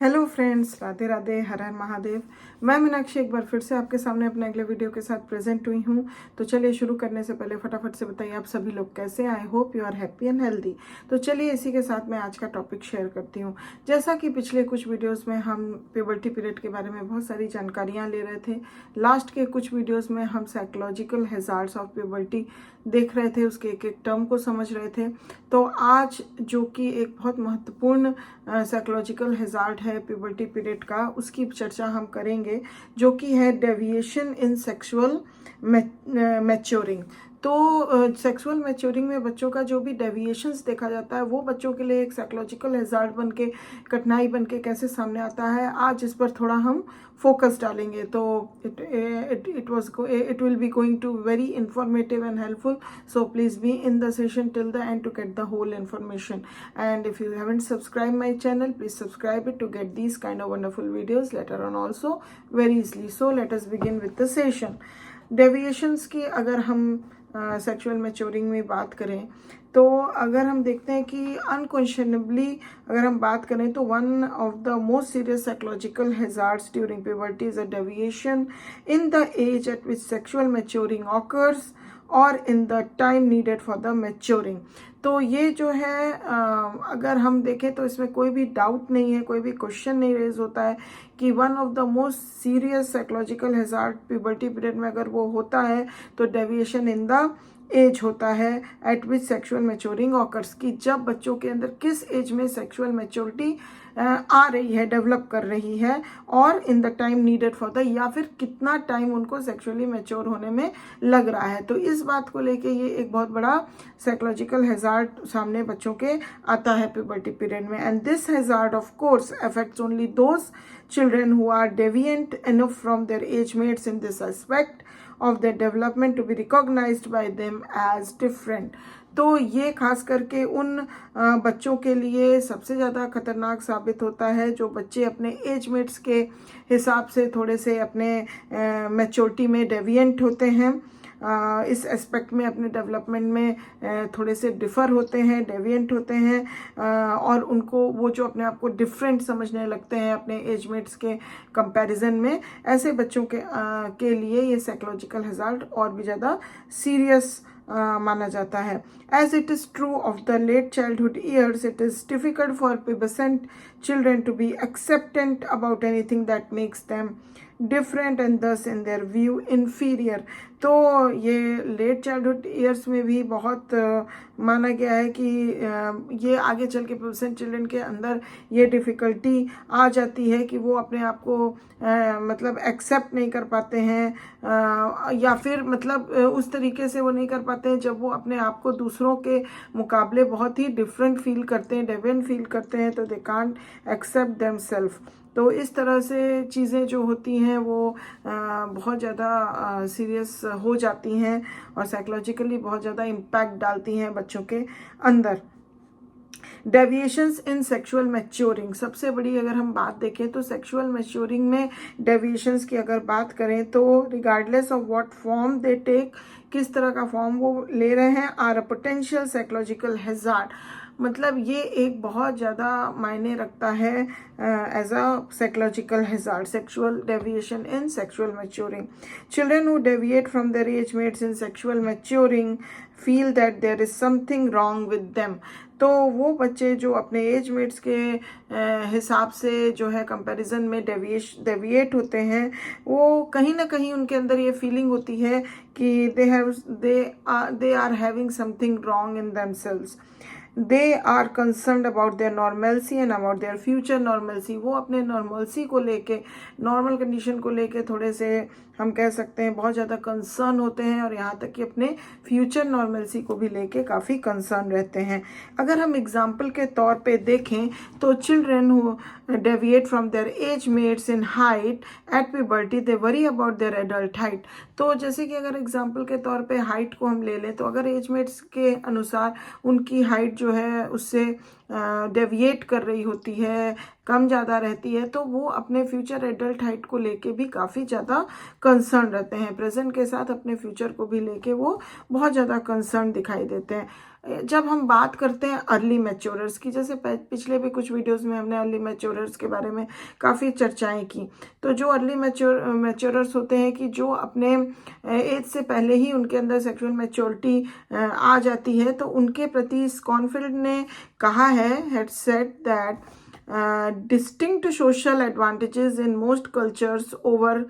Hello friends, Radhe Radhe, हर हर महादेव। मैं मीनाक्षी एक बार फिर से आपके सामने अपने अगले वीडियो के साथ प्रेजेंट हुई हूँ। तो चलिए शुरू करने से पहले फटाफट से बताइए आप सभी लोग कैसे हैं। I hope you are happy and healthy. तो चलिए इसी के साथ मैं आज का टॉपिक शेयर करती हूँ। जैसा कि पिछले कुछ वीडियोज़ में हम प्यूबर्टी पीरियड के बारे में बहुत सारी जानकारियाँ ले रहे थे। लास्ट के कुछ वीडियोज़ में हम साइकोलॉजिकल हैजार्ड्स ऑफ प्यूबर्टी देख रहे थे, उसके एक एक टर्म को समझ रहे थे। तो आज जो कि एक बहुत महत्वपूर्ण साइकोलॉजिकल हैजार्ड है प्यूबर्टी पीरियड का, उसकी चर्चा हम करेंगे, जो कि है डेविएशन इन सेक्सुअल मैच्योरिंग। तो सेक्सुअल मैच्योरिंग में बच्चों का जो भी डेविएशंस देखा जाता है वो बच्चों के लिए एक साइकोलॉजिकल हैजार्ड बन के, कठिनाई बन के कैसे सामने आता है, आज इस पर थोड़ा हम फोकस डालेंगे। तो it will be going to very informative and helpful, so please be in the session till the end to get the whole information. And if you haven't subscribed my channel, please subscribe it to get these kind of wonderful videos later on also very easily. So let us begin with the session. Deviations की अगर हम sexual maturing में बात करें तो अगर हम देखते हैं कि अनक्वेश्चनेबली अगर हम बात करें तो one of the most serious psychological hazards during puberty is a deviation in the age at which sexual maturing occurs और in the time needed for the maturing. तो ये जो है अगर हम देखें तो इसमें कोई भी डाउट नहीं है, कोई भी क्वेश्चन नहीं रेज होता है कि one of the most serious psychological hazard puberty period में अगर वो होता है तो डेविएशन इन द एज होता है eight which sexual maturing occurs, की जब बच्चों के अंदर किस एज में सेक्सुअल मैच्योरिटी आ रही है, डेवलप कर रही है, और in the time needed for the, या फिर कितना टाइम उनको सेक्सुअली मैच्योर होने में लग रहा है। तो इस बात को लेके ये एक बहुत बड़ा साइकोलॉजिकल हैजार्ड सामने बच्चों के आता है प्यूबर्टी पीरियड में। And this hazard of course affects only those children who are deviant enough from their age mates in this aspect of their development to be recognized by them as different. तो ये खास करके उन बच्चों के लिए सबसे ज़्यादा खतरनाक साबित होता है जो बच्चे अपने एज मेट्स के हिसाब से थोड़े से अपने मैच्योरिटी में डेविएंट होते हैं, इस एस्पेक्ट में अपने डेवलपमेंट में थोड़े से डिफ़र होते हैं, डेविएंट होते हैं, और उनको वो जो अपने आप को डिफरेंट समझने लगते हैं अपने एजमेट्स के कंपैरिजन में, ऐसे बच्चों के लिए ये साइकोलॉजिकल हैजार्ड और भी ज़्यादा सीरियस माना जाता है। As it is true of the late childhood years, it is difficult for pubescent children to be acceptant about anything that makes them different and thus in there view inferior. तो ये late childhood years में भी बहुत माना गया है कि ये आगे चल के प्यूबसेंट चिल्ड्रन के अंदर ये डिफ़िकल्टी आ जाती है कि वो अपने आप को मतलब एक्सेप्ट नहीं कर पाते हैं, या फिर मतलब उस तरीके से वो नहीं कर पाते हैं जब वो अपने आप को दूसरों के मुकाबले बहुत ही डिफरेंट फील करते हैं, डेविएंट फील करते हैं, तो they can't accept them self. तो इस तरह से चीज़ें जो होती हैं वो बहुत ज़्यादा सीरियस हो जाती हैं और साइकोलॉजिकली बहुत ज़्यादा इम्पैक्ट डालती हैं बच्चों के अंदर। डेविएशंस इन सेक्सुअल मैच्योरिंग, सबसे बड़ी अगर हम बात देखें तो सेक्सुअल मैच्योरिंग में डेविएशंस की अगर बात करें तो regardless of what form they take, किस तरह का फॉर्म वो ले रहे हैं, are a potential psychological hazard. मतलब ये एक बहुत ज़्यादा मायने रखता है as a psychological hazard, sexual deviation in sexual maturing. Children who deviate from their age mates in sexual maturing feel that there is something wrong with them. तो वो बच्चे जो अपने एज मेट्स के हिसाब से जो है कंपैरिजन में डेविएट होते हैं, वो कहीं ना कहीं उनके अंदर ये फीलिंग होती है कि they are having something wrong in themselves. They are concerned about their normalcy and about their future normalcy. वो अपने नॉर्मलसी को लेके, नॉर्मल कंडीशन को लेके थोड़े से हम कह सकते हैं बहुत ज़्यादा कंसर्न होते हैं, और यहाँ तक कि अपने फ्यूचर नॉर्मलसी को भी लेके काफ़ी कंसर्न रहते हैं। अगर हम एग्जाम्पल के तौर पे देखें तो children who deviate from their age mates in height at puberty they worry about their adult height. तो जैसे कि अगर एग्जाम्पल के तौर पे हाइट को हम ले लें तो अगर एज मेट्स के अनुसार उनकी हाइट जो है उससे डेविएट कर रही होती है, कम ज़्यादा रहती है, तो वो अपने फ्यूचर एडल्ट हाइट को लेके भी काफ़ी ज़्यादा कंसर्न रहते हैं। प्रेजेंट के साथ अपने फ्यूचर को भी लेके वो बहुत ज़्यादा कंसर्न दिखाई देते हैं। जब हम बात करते हैं अर्ली मैच्योरर्स की, जैसे पिछले भी कुछ वीडियोस में हमने अर्ली मैच्योरर्स के बारे में काफ़ी चर्चाएं की, तो जो अर्ली मैच्योरर्स होते हैं कि जो अपने एज से पहले ही उनके अंदर सेक्सुअल मैच्योरिटी आ जाती है, तो उनके प्रति स्कॉनफील्ड ने कहा है, had said that distinct social advantages in most cultures over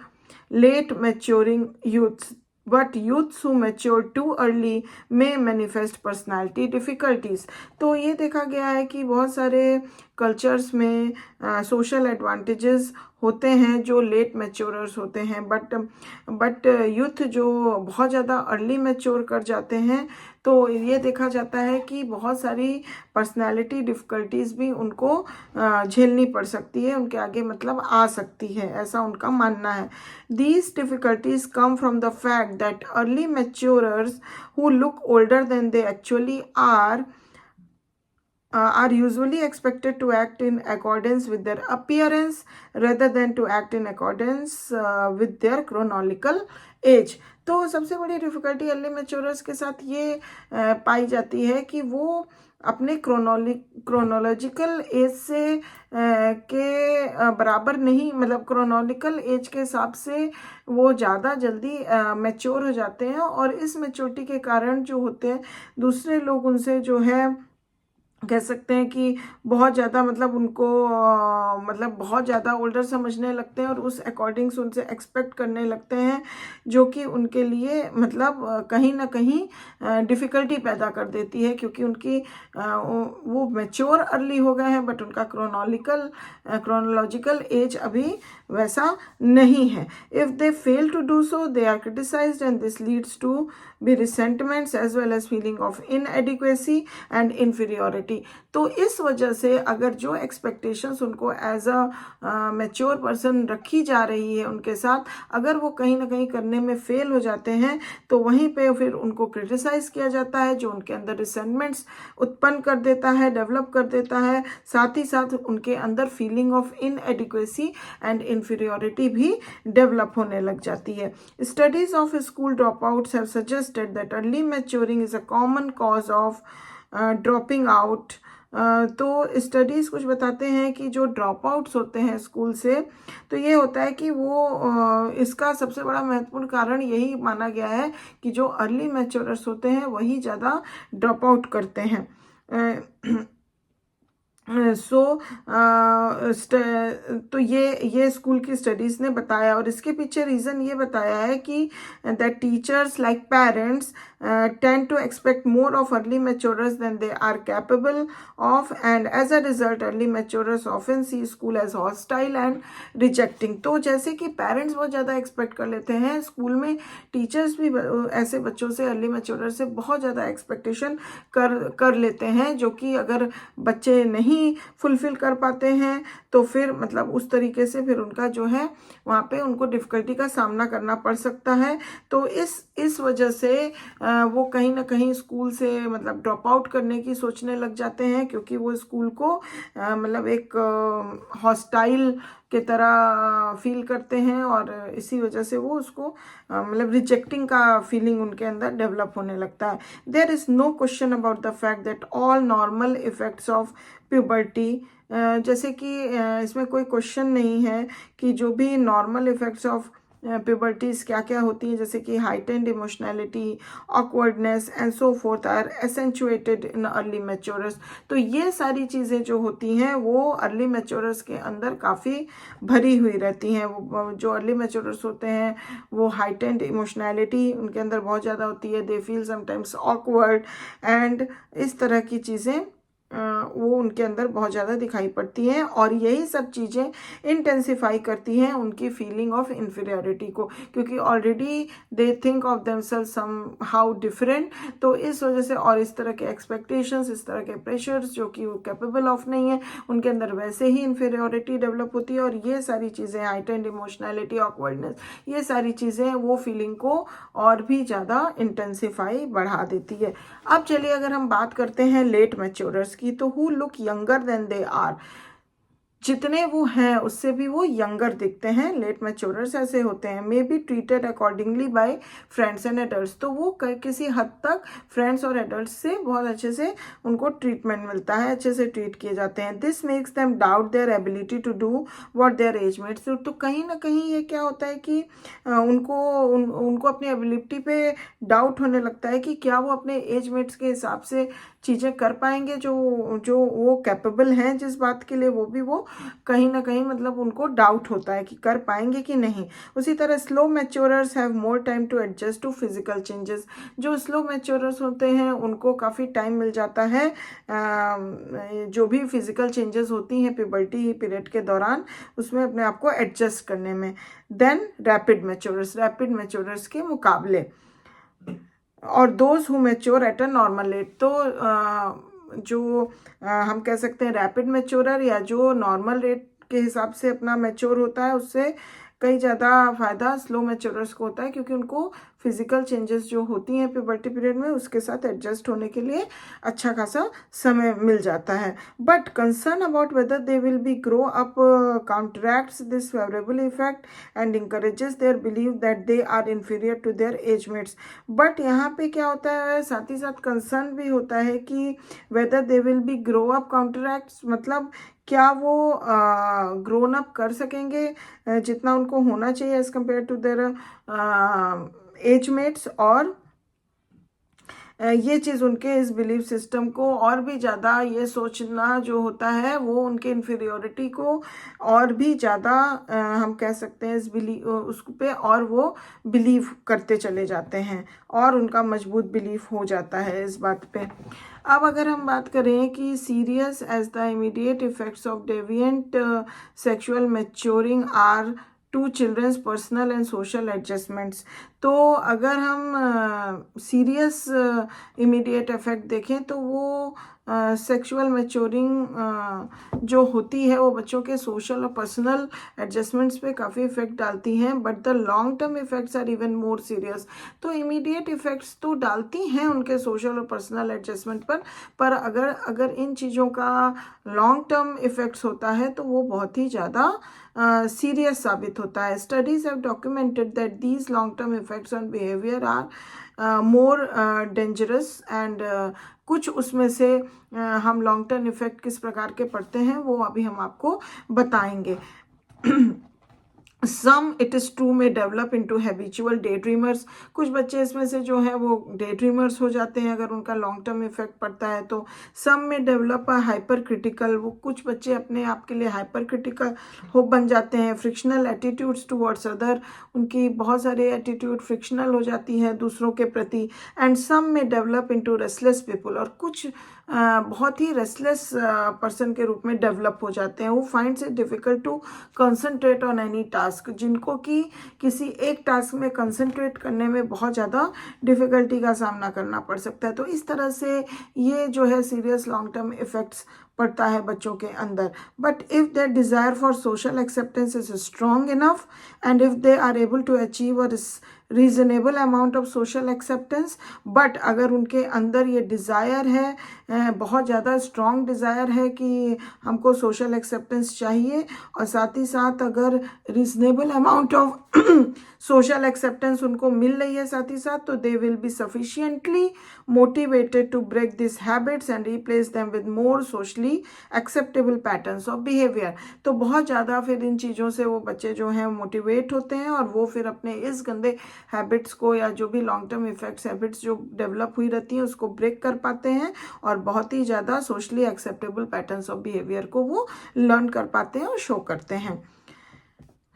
late maturing youths, but youths who mature too early may manifest personality difficulties. तो ये देखा गया है कि बहुत सारे कल्चर्स में सोशल एडवांटेजेस होते हैं जो लेट मैच्योरर्स होते हैं, बट यूथ जो बहुत ज़्यादा अर्ली मैच्योर कर जाते हैं, तो ये देखा जाता है कि बहुत सारी पर्सनालिटी डिफ़िकल्टीज़ भी उनको झेलनी पड़ सकती है, उनके आगे मतलब आ सकती है, ऐसा उनका मानना है. These difficulties come from the fact that early maturers who look older than they actually are usually expected to act in accordance with their appearance rather than to act in accordance with their chronological age. तो सबसे बड़ी difficulty early मैच्योरर्स के साथ ये पाई जाती है कि वो अपने क्रोनोलॉजिकल एज से के बराबर नहीं, मतलब क्रोनोलॉजिकल एज के हिसाब से वो ज़्यादा जल्दी मैच्योर हो जाते हैं, और इस मैच्योरिटी के कारण जो होते हैं दूसरे लोग उनसे जो है कह सकते हैं कि बहुत ज़्यादा मतलब उनको मतलब बहुत ज़्यादा ओल्डर समझने लगते हैं, और उस अकॉर्डिंग्स उनसे एक्सपेक्ट करने लगते हैं, जो कि उनके लिए मतलब कहीं ना कहीं डिफ़िकल्टी पैदा कर देती है, क्योंकि उनकी वो मैच्योर अर्ली हो गए हैं, बट उनका क्रोनोलॉजिकल एज अभी वैसा नहीं है. If they fail to do so, they are criticized and this leads to be resentments as well as feeling of inadequacy and inferiority. तो इस वजह से अगर जो एक्सपेक्टेशंस उनको एज अ मैच्योर पर्सन रखी जा रही है उनके साथ, अगर वो कहीं ना कहीं करने में फेल हो जाते हैं, तो वहीं पे फिर उनको क्रिटिसाइज किया जाता है, जो उनके अंदर रिसेंटमेंट्स उत्पन्न कर देता है, डेवलप कर देता है. साथ ही साथ उनके अंदर feeling of inadequacy and inferiority भी डेवलप होने लग जाती है. Studies of school drop outs have suggested that early maturing is a common cause of dropping out. तो स्टडीज़ कुछ बताते हैं कि जो ड्रॉप आउट्स होते हैं स्कूल से, तो ये होता है कि वो इसका सबसे बड़ा महत्वपूर्ण कारण यही माना गया है कि जो अर्ली मैच्योरर्स होते हैं वही ज़्यादा ड्रॉप आउट करते हैं. तो ये स्कूल की स्टडीज़ ने बताया, और इसके पीछे रीज़न ये बताया है कि that teachers like parents tend to expect more of early maturers than they are capable of, and as a result early maturers often see school as hostile and rejecting. तो जैसे कि पेरेंट्स बहुत ज़्यादा expect कर लेते हैं, school में teachers भी ऐसे बच्चों से, अर्ली मैच्योरर से बहुत ज़्यादा एक्सपेक्टेशन कर लेते हैं, जो कि अगर बच्चे नहीं फुलफिल कर पाते हैं तो फिर मतलब उस तरीके से फिर उनका जो है वहाँ पे उनको डिफ़िकल्टी का सामना करना पड़ सकता है. तो इस वजह से वो कहीं ना कहीं स्कूल से मतलब ड्रॉप आउट करने की सोचने लग जाते हैं, क्योंकि वो स्कूल को मतलब एक हॉस्टाइल के तरह फील करते हैं, और इसी वजह से वो उसको मतलब रिजेक्टिंग का फीलिंग उनके अंदर डेवलप होने लगता है. There is no question about the fact that all normal effects of puberty, जैसे कि इसमें कोई क्वेश्चन नहीं है कि जो भी नॉर्मल इफ़ेक्ट्स ऑफ प्यूबर्टीज़ क्या क्या होती हैं, जैसे कि heightened emotionality, awkwardness and so forth are accentuated in early maturers. तो ये सारी चीज़ें जो होती हैं वो अर्ली मैच्योरर्स के अंदर काफ़ी भरी हुई रहती हैं. वो जो अर्ली मैच्योरर्स होते हैं वो हाइटेंड इमोशनैलिटी उनके अंदर बहुत ज़्यादा होती है, they feel sometimes awkward, and इस तरह की चीज़ें वो उनके अंदर बहुत ज़्यादा दिखाई पड़ती हैं, और यही सब चीज़ें इंटेंसिफाई करती हैं उनकी फीलिंग ऑफ इन्फीरियरिटी को, क्योंकि already they think of themselves somehow different. तो इस वजह से, और इस तरह के एक्सपेक्टेशंस, इस तरह के प्रेशर्स जो कि वो कैपेबल ऑफ नहीं है, उनके अंदर वैसे ही इन्फीरियरिटी डेवलप होती है. और ये सारी चीज़ें, हाइटेंड इमोशनैलिटी, ऑकवर्डनेस, ये सारी चीज़ें वो फीलिंग को और भी ज़्यादा इंटेंसिफाई बढ़ा देती है. अब चलिए अगर हम बात करते हैं लेट मैच्योरर्स की, तो who look younger than they are. जितने वो हैं उससे भी वो यंगर दिखते हैं। लेट मैच्योरर्स ऐसे होते हैं। May be treated accordingly by friends and adults, तो वो किसी हद तक फ्रेंड्स और एडल्ट्स से बहुत अच्छे से उनको ट्रीटमेंट मिलता है, अच्छे से ट्रीट किए जाते हैं। This makes them doubt their ability to do what their agemates. तो कहीं ना कहीं ये क्या होता है कि उनको अपनी एबिलिटी पे डाउट होने लगता है कि क्या वो अपने एजमेट्स के हिसाब से चीज़ें कर पाएंगे, जो जो वो कैपेबल हैं जिस बात के लिए, वो कहीं ना कहीं मतलब उनको डाउट होता है कि कर पाएंगे कि नहीं। उसी तरह slow maturers have more time to adjust to physical changes. जो स्लो मैच्योरर्स होते हैं उनको काफ़ी टाइम मिल जाता है जो भी फिजिकल चेंजेस होती हैं प्यूबर्टी पीरियड के दौरान, उसमें अपने आप को एडजस्ट करने में। देन रैपिड मैच्योरर्स के मुकाबले, और those who mature at a normal age. तो हम कह सकते हैं रैपिड मैच्योरर या जो नॉर्मल रेट के हिसाब से अपना मैच्योर होता है, उससे कई ज़्यादा फायदा स्लो मैच्योरर्स को होता है, क्योंकि उनको फिजिकल चेंजेस जो होती हैं प्यूबर्टी पीरियड में उसके साथ एडजस्ट होने के लिए अच्छा खासा समय मिल जाता है। But concern about whether they will be grow up counteracts this favourable effect and encourages their believe that they are inferior to their agemates. But यहाँ पे क्या होता है, साथ ही साथ कंसर्न भी होता है कि whether they will be grow up counteracts, मतलब क्या वो ग्रोन अप कर सकेंगे जितना उनको होना चाहिए एज कम्पेयर टू देयर एजमेट्स, और ये चीज़ उनके इस बिलीफ सिस्टम को और भी ज़्यादा, ये सोचना जो होता है वो उनके इन्फीरियोरिटी को और भी ज़्यादा हम कह सकते हैं इस बिलीव उस पे और वो बिलीव करते चले जाते हैं, और उनका मजबूत बिलीफ हो जाता है इस बात पे। अब अगर हम बात करें कि serious as the immediate effects of deviant sexual maturing are to children's personal and social adjustments. तो अगर हम सीरियस इमीडिएट इफेक्ट देखें तो वो सेक्सुअल मैच्योरिंग जो होती है वो बच्चों के सोशल और पर्सनल एडजस्टमेंट्स पे काफ़ी इफेक्ट डालती हैं, but the long term effects are even more serious. तो इमीडिएट इफेक्ट्स तो डालती हैं उनके सोशल और पर्सनल एडजस्टमेंट पर अगर इन चीज़ों का लॉन्ग टर्म इफेक्ट्स होता है तो वो बहुत ही ज़्यादा सीरियस साबित होता है। Studies have documented that these long term effects on behaviour are more dangerous and कुछ उसमें से हम लॉन्ग टर्म इफेक्ट किस प्रकार के पड़ते हैं वो अभी हम आपको बताएंगे। Some it is true may develop into habitual daydreamers। कुछ बच्चे इसमें से जो है वो daydreamers हो जाते हैं अगर उनका लॉन्ग टर्म इफेक्ट पड़ता है तो। Some may develop a hypercritical, वो कुछ बच्चे अपने आप के लिए hypercritical हो बन जाते हैं। Frictional attitudes towards other, उनकी बहुत सारी एटीट्यूड फ्रिक्शनल हो जाती है दूसरों के प्रति। And some may develop into restless people, और कुछ बहुत ही रेस्टलेस पर्सन के रूप में डेवलप हो जाते हैं। वो finds it difficult to concentrate on any task, जिनको कि किसी एक टास्क में कंसंट्रेट करने में बहुत ज़्यादा डिफिकल्टी का सामना करना पड़ सकता है। तो इस तरह से ये जो है सीरियस लॉन्ग टर्म इफेक्ट्स पड़ता है बच्चों के अंदर। But if their desire for social acceptance is strong enough and if they are able to achieve a reasonable amount of social acceptance, but अगर उनके अंदर ये डिज़ायर है, बहुत ज़्यादा स्ट्रॉन्ग डिज़ायर है कि हमको सोशल एक्सेप्टेंस चाहिए, और साथ ही साथ अगर reasonable amount of social acceptance उनको मिल रही है साथ ही साथ, तो they will be sufficiently motivated to break this habits and replace them with more socially acceptable patterns of behaviour. तो बहुत ज़्यादा फिर इन चीज़ों से वो बच्चे जो हैं मोटिवेट होते हैं, और वो फिर अपने इस गंदे हैबिट्स को या जो भी लॉन्ग टर्म इफेक्ट्स हैबिट्स जो डेवलप हुई रहती हैं उसको ब्रेक कर पाते हैं, और बहुत ही ज़्यादा socially acceptable patterns of behaviour को वो लर्न कर पाते हैं और शो करते हैं।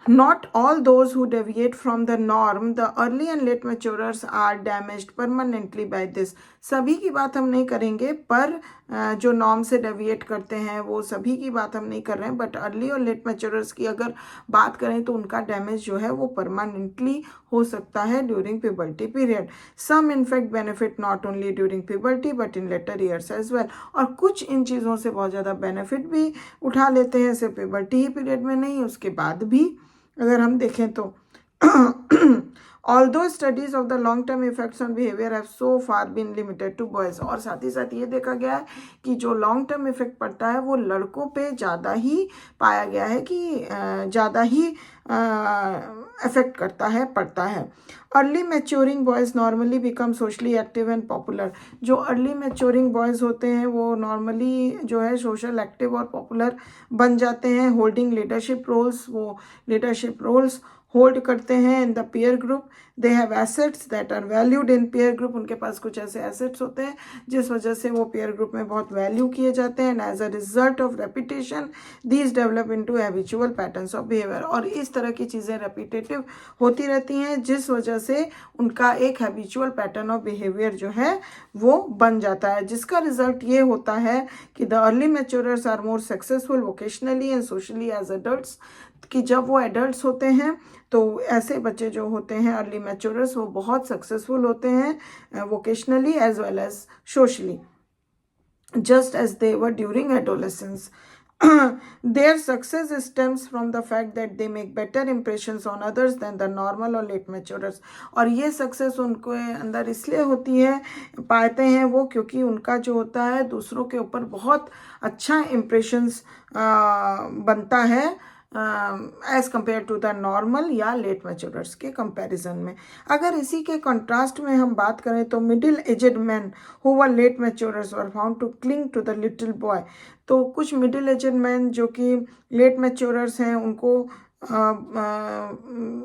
Not all those who deviate from the norm, the early and late maturers are damaged permanently by this। सभी की बात हम नहीं करेंगे, पर जो नॉर्म से डेविएट करते हैं वो सभी की बात हम नहीं कर रहे हैं, बट अर्ली और लेट मैच्योरर्स की अगर बात करें तो उनका डैमेज जो है वो परमानेंटली हो सकता है during puberty period. Some in fact benefit not only during puberty but in later years as well, और कुछ इन चीज़ों से बहुत ज़्यादा बेनिफिट भी उठा लेते हैं, सिर्फ प्यूबर्टी ही पीरियड में नहीं, उसके बाद भी अगर हम देखें तो। Although studies of the long term effects on behavior have so far been limited to boys, और साथ ही साथ ये देखा गया है कि जो लॉन्ग टर्म इफेक्ट पड़ता है वो लड़कों पे ज़्यादा ही पाया गया है कि ज़्यादा ही अफेक्ट पड़ता है। Early maturing boys normally become socially active and popular. जो अर्ली मैच्योरिंग बॉयज़ होते हैं वो नॉर्मली जो है सोशल एक्टिव और पॉपुलर बन जाते हैं। होल्डिंग लीडरशिप रोल्स, वो लीडरशिप रोल्स होल्ड करते हैं in the peer group. They have assets that are valued in peer group. उनके पास कुछ ऐसे एसेट्स होते हैं जिस वजह से वो पीयर ग्रुप में बहुत वैल्यू किए जाते हैं। And as a result of repetition these develop into habitual patterns of behaviour. और इस तरह की चीज़ें रेपिटेटिव होती रहती हैं जिस वजह से उनका एक हैबिचुअल पैटर्न ऑफ बिहेवियर जो है वो बन जाता है, जिसका रिजल्ट ये होता है कि the early maturers are more successful vocationally and socially as adults. कि जब वो एडल्ट्स होते हैं तो ऐसे बच्चे जो होते हैं अर्ली मैच्योरर्स वो बहुत सक्सेसफुल होते हैं vocationally as well as socially, just as they were during adolescence. Their success stems from the fact that they make better impressions on others than the normal or late maturers। और ये success उनके अंदर इसलिए होती है, पाते हैं वो, क्योंकि उनका जो होता है दूसरों के ऊपर बहुत अच्छा इम्प्रेशंस बनता है as compared to the normal या लेट मैच्योरर्स के कंपैरिजन में। अगर इसी के कंट्रास्ट में हम बात करें तो middle aged man who were late maturers were found to cling to the little boy. तो कुछ मिडिल एजड मैन जो कि लेट मैच्योरर्स हैं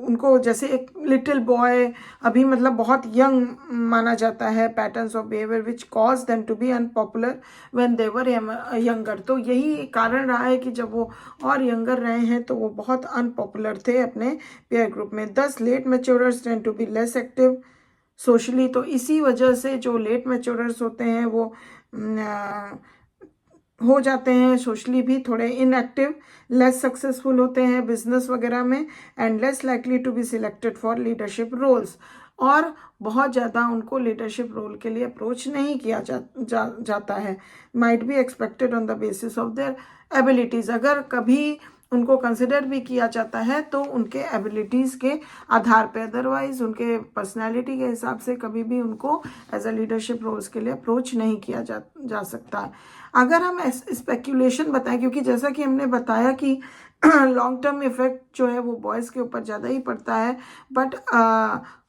उनको जैसे एक लिटिल बॉय अभी मतलब बहुत यंग माना जाता है। Patterns of behaviour which cause them to be unpopular when they were younger. तो यही कारण रहा है कि जब वो और यंगर रहे हैं तो वो बहुत अनपॉपुलर थे अपने पीयर ग्रुप में। Thus late maturers tend to be less active socially. तो इसी वजह से जो लेट मैच्योरर्स होते हैं वो हो जाते हैं सोशली भी थोड़े इनएक्टिव, लेस सक्सेसफुल होते हैं बिजनेस वगैरह में, and less likely to be selected for leadership roles. और बहुत ज़्यादा उनको लीडरशिप रोल के लिए अप्रोच नहीं किया जाता है। Might be expected on the basis of their abilities. अगर कभी उनको कंसिडर भी किया जाता है तो उनके एबिलिटीज़ के आधार पे, अदरवाइज उनके पर्सनैलिटी के हिसाब से कभी भी उनको एज अ लीडरशिप रोल्स के लिए अप्रोच नहीं किया जा सकता। अगर हम स्पेक्यूलेशन बताएं, क्योंकि जैसा कि हमने बताया कि लॉन्ग टर्म इफेक्ट जो है वो बॉयज़ के ऊपर ज़्यादा ही पड़ता है, बट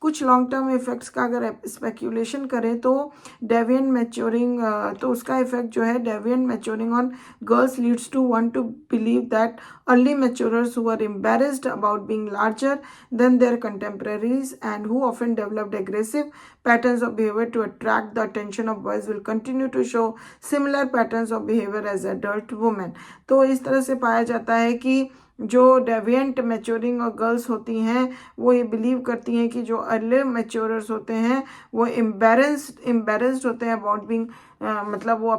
कुछ लॉन्ग टर्म इफेक्ट्स का अगर स्पेक्यूलेशन करें तो डेविएंट मैच्योरिंग, तो उसका इफेक्ट जो है deviant maturing on girls leads to one to believe that early maturers who are embarrassed about being larger than their contemporaries and who often developed aggressive patterns of behavior to attract the attention of boys will continue to show similar patterns of behavior as adult women। तो इस तरह से पाया जाता है कि जो deviant maturing और गर्ल्स होती हैं वो ये बिलीव करती हैं कि जो अर्ली मैच्योरर्स होते हैं वो एम्बेरेस्ड होते हैं अबाउट बीइंग, मतलब वो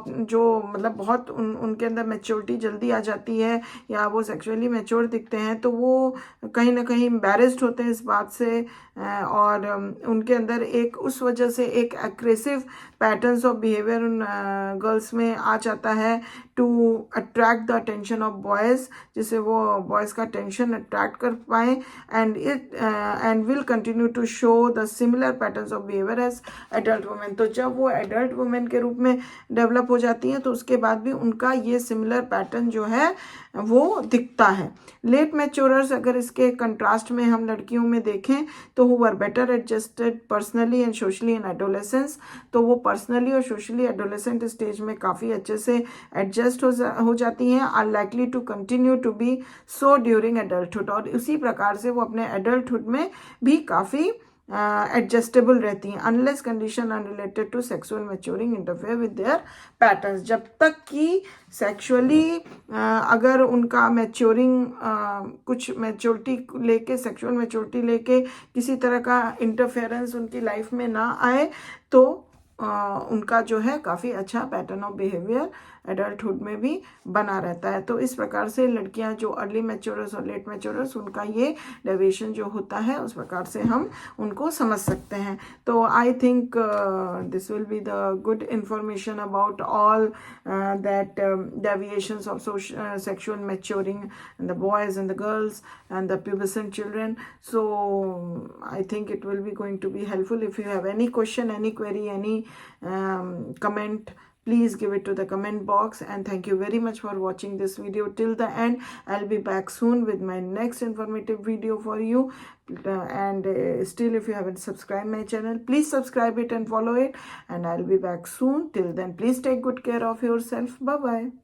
मतलब बहुत उनके अंदर मैच्योरिटी जल्दी आ जाती है या वो सेक्सुअली मैच्योर दिखते हैं, तो वो कहीं ना कहीं एम्बेरेस्ड होते हैं इस बात से, और उनके अंदर एक उस वजह से एक एग्रेसिव पैटर्न्स ऑफ बिहेवियर उन गर्ल्स में आ जाता है to attract the attention of boys, जिससे वो बॉयज़ का अटेंशन अट्रैक्ट कर पाएँ, and will continue to show the similar patterns of behaviour as adult women. तो जब वो एडल्ट वुमेन के रूप में डेवलप हो जाती हैं तो उसके बाद भी उनका ये सिमिलर पैटर्न जो है वो दिखता है। लेट मैच्योरर्स अगर इसके कंट्रास्ट में हम लड़कियों में देखें तो who were better adjusted personally and socially in adolescence. तो वो पर्सनली और सोशली एडोलेसेंट स्टेज में काफ़ी अच्छे से एडजस्ट हो जाती हैं, are likely to continue to be so during adulthood. और उसी प्रकार से वो अपने एडल्टहुड में भी काफ़ी एडजस्टेबल रहती हैं, unless condition unrelated to sexual maturing interfere with their patterns. जब तक कि सेक्सुअली अगर उनका मैच्योरिंग कुछ मैच्योरिटी लेके, सेक्सुअल मैच्योरिटी लेके किसी तरह का इंटरफेरेंस उनकी लाइफ में ना आए तो उनका जो है काफ़ी अच्छा पैटर्न ऑफ बिहेवियर एडल्टहुड में भी बना रहता है। तो इस प्रकार से लड़कियां जो अर्ली मैच्योरर्स और लेट मैच्योरर्स, उनका ये डेविएशन जो होता है उस प्रकार से हम उनको समझ सकते हैं। तो I think this will be the good information about all that deviations of sexual maturing in the boys and the girls and the pubescent children. So I think it will be going to be helpful. If you have any question, any query, any comment, please give it to the comment box. And thank you very much for watching this video till the end. I'll be back soon with my next informative video for you. And still, if you haven't subscribed my channel, please subscribe it and follow it. And I'll be back soon. Till then, please take good care of yourself. Bye bye.